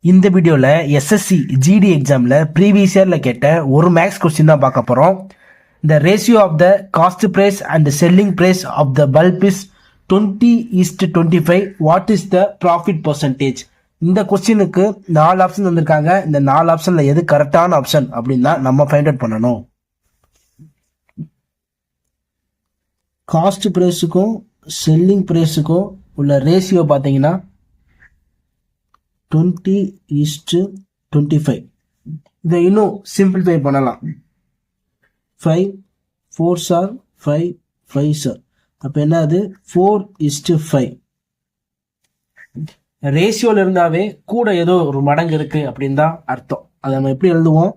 இந்த வீடியோல SSC GD எக்ஸாம்ல ப்ரீவியஸ் இயர்ல கேட்ட ஒரு மேக்ஸ் கொஸ்டின் தான் பார்க்க போறோம். The ratio of the cost price and the selling price of the bulb is 20:25. What is the profit percentage? இந்த கொஸ்டினுக்கு 4 ஆப்ஷன் வந்திருக்காங்க. இந்த 4 ஆப்ஷன்ல எது கரெக்டான ஆப்ஷன் அப்படின்னா நம்ம ஃபைண்ட் அவுட் பண்ணணும். காஸ்ட் பிரைஸுக்கும் செல்லிங் பிரைஸுக்கும் உள்ள ரேஷியோ பார்த்தீங்கன்னா 20:25. இதை இன்னும் சிம்பிளிஃபை பண்ணலாம். 5 4s are 5 5s are. அப்போ என்ன அது 4:5. ரேஷியோல இருந்தாவே கூட ஏதோ ஒரு மடங்கு இருக்கு அப்படின்னு தான் அர்த்தம். அதை நம்ம எப்படி எழுதுவோம்?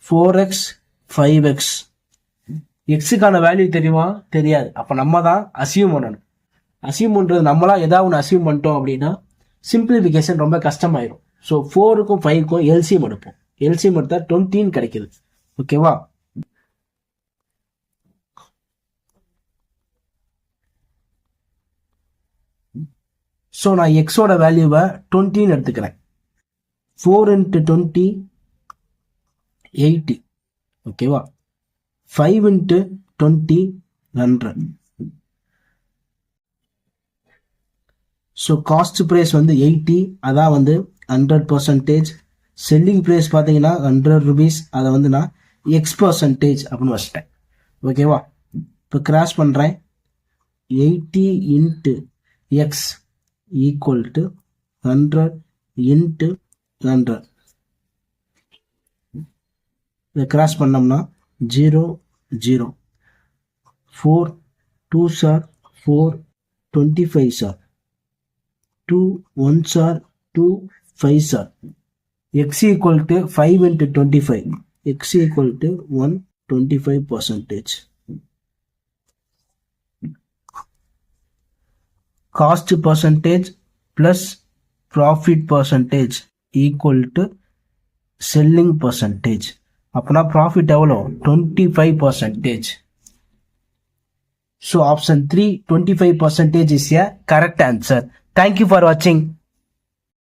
4x 5x. எக்ஸுக்கான வேல்யூ தெரியுமா? தெரியாது. அப்போ நம்ம தான் அசியூம் பண்ணணும். அசியூம் பண்ணுறது நம்மளா ஏதாவது ஒன்று அசியூம் பண்ணிட்டோம் அப்படின்னா சிம்பிளிஃபிகேஷன் ரொம்ப கஷ்டமாயிரும். ஸோ 4க்கும் 5க்கும் எல்சிஎம் எடுப்போம். எல்சிஎம் எடுத்தா 20 கிடைக்குது. ஓகேவா? ஸோ நான் எக்ஸோட வேல்யூவை 20 எடுத்துக்கிறேன். 4 × 20 80. ஓகேவா? 5 × 20 100. ஸோ காஸ்ட் ப்ரைஸ் வந்து 80, அதான் வந்து 100%. செல்லிங் ப்ரைஸ் பார்த்தீங்கன்னா 100 rupees, அதை வந்து நான் X% அப்படின்னு வச்சிட்டேன். ஓகேவா? இப்போ கிராஸ் பண்ணுறேன். 80 × X ஈக்குவல் டு 100 × 100. இதை கிராஸ் பண்ணோம்னா 0 0. 4 2s are 4 25s are 2 1s are 2 5s are. X equal to 5 × 25. X equal to 125%. Cost percentage plus profit percentage equal to selling percentage. அப்பனா profit எவ்வளோ? 25%. So option 3 25% is a correct answer. Thank you for watching.